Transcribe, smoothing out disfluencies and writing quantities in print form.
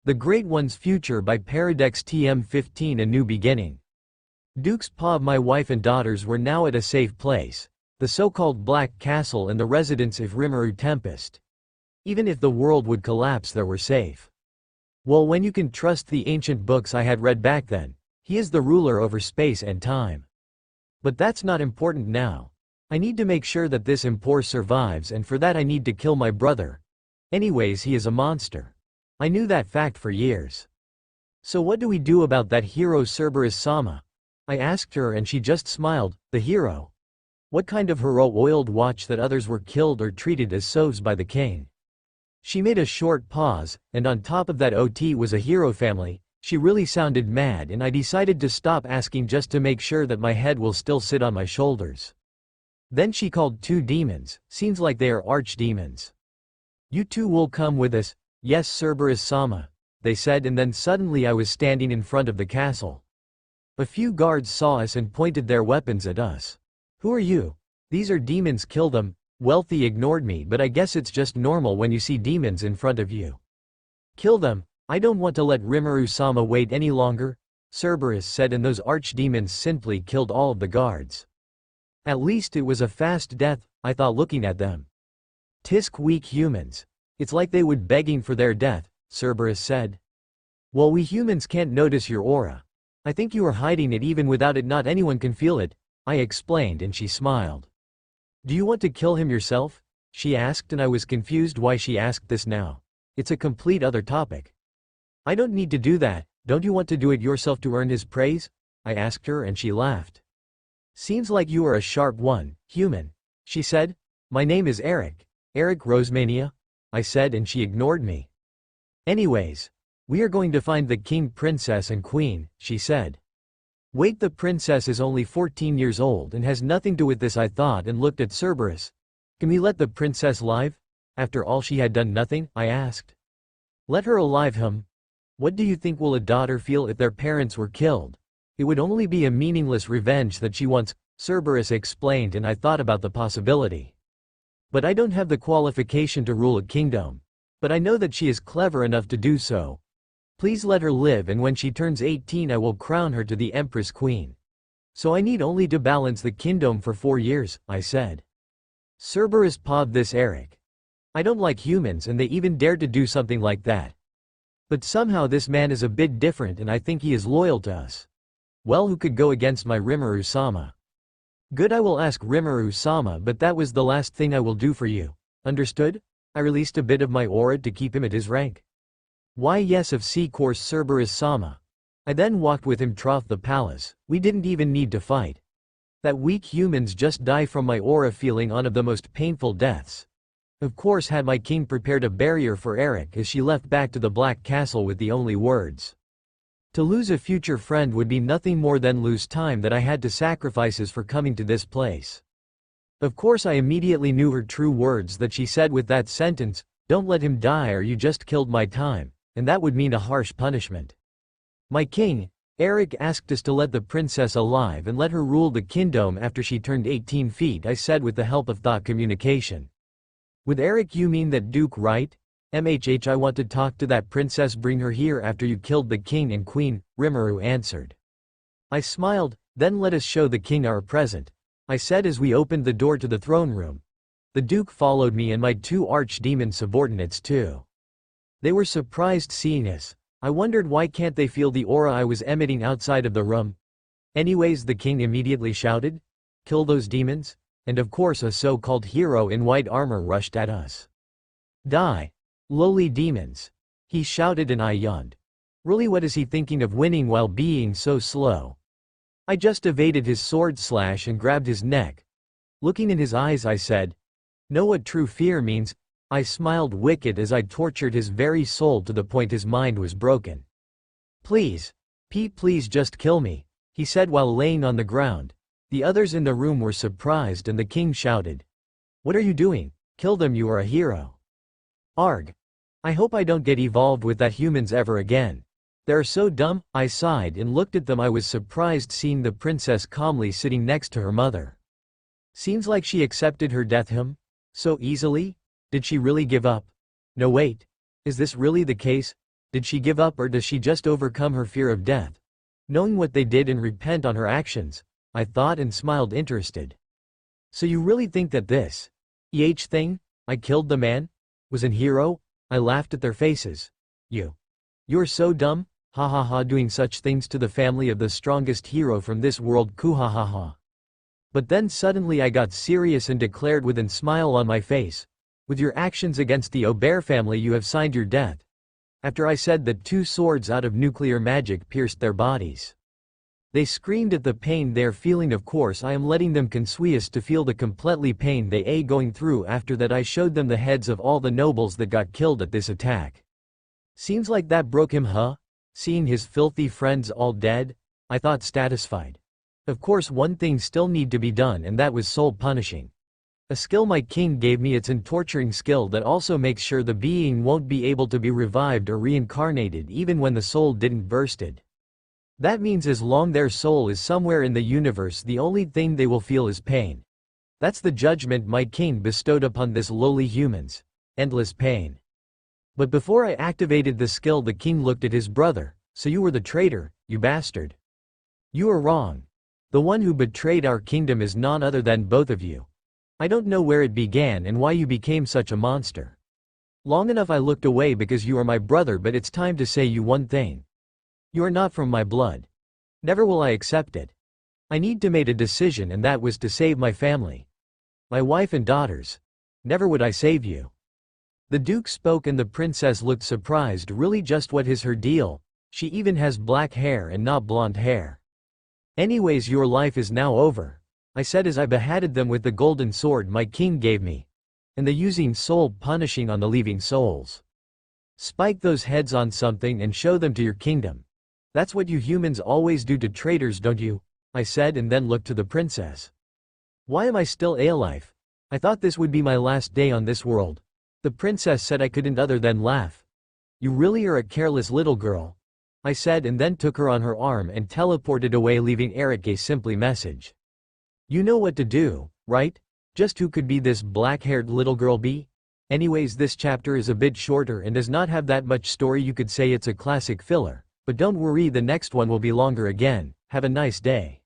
The Great One's Future by ParadexTM 15 A New Beginning. Duke's Pa, my wife and daughters were now at a safe place, the so-called Black Castle and the residence of Rimuru Tempest. Even if the world would collapse, they were safe. Well, when you can trust the ancient books I had read back then, he is the ruler over space and time. But that's not important now. I need to make sure that this Impor survives, and for that I need to kill my brother. Anyways, he is a monster. I knew that fact for years. So what do we do about that hero Cerberus-sama? I asked her and she just smiled. The hero? What kind of hero-oiled watch that others were killed or treated as sous by the king? She made a short pause, and on top of that OT was a hero family. She really sounded mad, and I decided to stop asking just to make sure that my head will still sit on my shoulders. Then she called 2 demons, seems like they are archdemons. You 2 will come with us. Yes, Cerberus-sama, they said, and then suddenly I was standing in front of the castle. A few guards saw us and pointed their weapons at us. Who are you? These are demons, kill them. Wealthy ignored me, but I guess it's just normal when you see demons in front of you. Kill them. I don't want to let Rimuru-sama wait any longer, Cerberus said, and those archdemons simply killed all of the guards. At least it was a fast death, I thought looking at them. Tisk, weak humans. It's like they would begging for their death, Cerberus said. Well, we humans can't notice your aura. I think you are hiding it. Even without it, not anyone can feel it, I explained, and she smiled. Do you want to kill him yourself? She asked, and I was confused why she asked this now. It's a complete other topic. I don't need to do that. Don't you want to do it yourself to earn his praise? I asked her, and she laughed. Seems like you are a sharp one, human, she said. My name is Eric. Eric Rosemania, I said, and she ignored me. Anyways, we are going to find the king, princess, and queen, she said. Wait, the princess is only 14 years old and has nothing to do with this, I thought, and looked at Cerberus. Can we let the princess live? After all, she had done nothing, I asked. Let her alive, What do you think will a daughter feel if their parents were killed? It would only be a meaningless revenge that she wants, Cerberus explained, and I thought about the possibility. But I don't have the qualification to rule a kingdom. But I know that she is clever enough to do so. Please let her live, and when she turns 18 I will crown her to the Empress Queen. So I need only to balance the kingdom for 4 years, I said. Cerberus pawed this Eric. I don't like humans, and they even dared to do something like that. But somehow this man is a bit different, and I think he is loyal to us. Well, who could go against my Rimuru-sama? Good, I will ask Rimuru-sama, but that was the last thing I will do for you. Understood? I released a bit of my aura to keep him at his rank. Why, yes, of course, Cerberus-sama. I then walked with him through the palace. We didn't even need to fight. That weak humans just die from my aura, feeling one of the most painful deaths. Of course, had my king prepared a barrier for Eric as she left back to the Black Castle with the only words. To lose a future friend would be nothing more than lose time that I had to sacrifices for coming to this place. Of course, I immediately knew her true words that she said with that sentence, don't let him die or you just killed my time, and that would mean a harsh punishment. My king, Eric asked us to let the princess alive and let her rule the kingdom after she turned 18 feet, I said with the help of thought communication. With Eric you mean that Duke, right? I want to talk to that princess, bring her here after you killed the king and queen, Rimuru answered. I smiled. Then let us show the king our present, I said as we opened the door to the throne room. The Duke followed me and my 2 archdemon subordinates too. They were surprised seeing us. I wondered why can't they feel the aura I was emitting outside of the room. Anyways, the king immediately shouted, kill those demons, and of course a so-called hero in white armor rushed at us. Die. Lowly demons. He shouted and I yawned. Really, what is he thinking of winning while being so slow? I just evaded his sword slash and grabbed his neck. Looking in his eyes I said, know what true fear means? I smiled wicked as I tortured his very soul to the point his mind was broken. Please. Please just kill me, he said while laying on the ground. The others in the room were surprised and the king shouted. What are you doing? Kill them, you are a hero. Arg. I hope I don't get involved with that humans ever again. They're so dumb, I sighed and looked at them. I was surprised seeing the princess calmly sitting next to her mother. Seems like she accepted her death so easily? Did she really give up? No, wait. Is this really the case? Did she give up or does she just overcome her fear of death? Knowing what they did and repent on her actions, I thought and smiled interested. So you really think that this thing, I killed the man, was an hero? I laughed at their faces. You're so dumb, ha ha ha, doing such things to the family of the strongest hero from this world, ku ha ha ha. But then suddenly I got serious and declared with a smile on my face, with your actions against the Aubert family you have signed your death. After I said that 2 swords out of nuclear magic pierced their bodies. They screamed at the pain they're feeling. Of course I am letting them consuious to feel the completely pain they are going through. After that I showed them the heads of all the nobles that got killed at this attack. Seems like that broke him, huh? Seeing his filthy friends all dead, I thought satisfied. Of course one thing still need to be done, and that was soul punishing. A skill my king gave me. It's a torturing skill that also makes sure the being won't be able to be revived or reincarnated even when the soul didn't bursted. That means as long their soul is somewhere in the universe, the only thing they will feel is pain. That's the judgment my king bestowed upon this lowly humans. Endless pain. But before I activated the skill, the king looked at his brother. So you were the traitor, you bastard. You are wrong. The one who betrayed our kingdom is none other than both of you. I don't know where it began and why you became such a monster. Long enough I looked away because you are my brother, but it's time to say you one thing. You are not from my blood. Never will I accept it. I need to make a decision, and that was to save my family. My wife and daughters. Never would I save you. The Duke spoke and the princess looked surprised. Really, just what is her deal? She even has black hair and not blonde hair. Anyways, your life is now over, I said as I beheaded them with the golden sword my king gave me. And the using soul punishing on the leaving souls. Spike those heads on something and show them to your kingdom. That's what you humans always do to traitors, don't you? I said, and then looked to the princess. Why am I still alive? I thought this would be my last day on this world. The princess said I couldn't other than laugh. You really are a careless little girl, I said, and then took her on her arm and teleported away, leaving Eric a simply message. You know what to do, right? Just who could be this black-haired little girl be? Anyways, this chapter is a bit shorter and does not have that much story. You could say it's a classic filler, but don't worry, the next one will be longer again. Have a nice day.